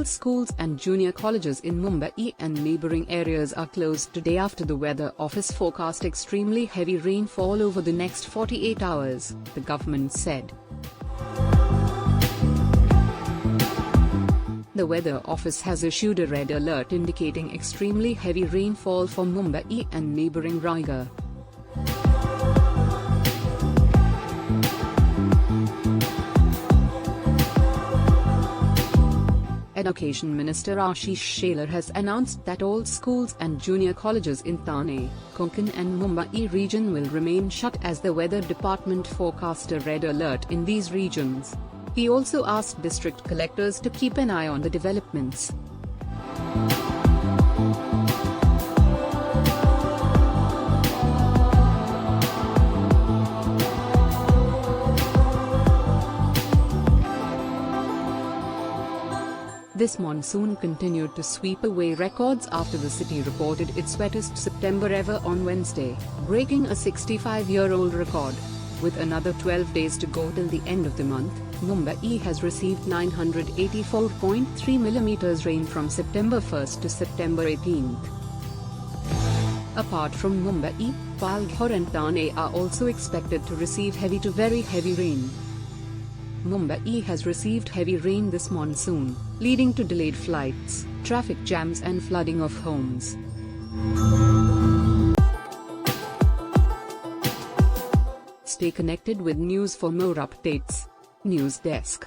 All schools and junior colleges in Mumbai and neighbouring areas are closed today after the Weather Office forecast extremely heavy rainfall over the next 48 hours, the government said. The Weather Office has issued a red alert indicating extremely heavy rainfall for Mumbai and neighbouring Raigad. Education Minister Ashish Shelar has announced that all schools and junior colleges in Thane, Konkan and Mumbai region will remain shut as the weather department forecast a red alert in these regions. He also asked district collectors to keep an eye on the developments. This monsoon continued to sweep away records after the city reported its wettest September ever on Wednesday, breaking a 65-year-old record. With another 12 days to go till the end of the month, Mumbai has received 984.3 mm rain from September 1st to September 18th. Apart from Mumbai, Palghar and Thane are also expected to receive heavy to very heavy rain. Mumbai has received heavy rain this monsoon, leading to delayed flights, traffic jams and flooding of homes. Stay connected with news for more updates. News Desk.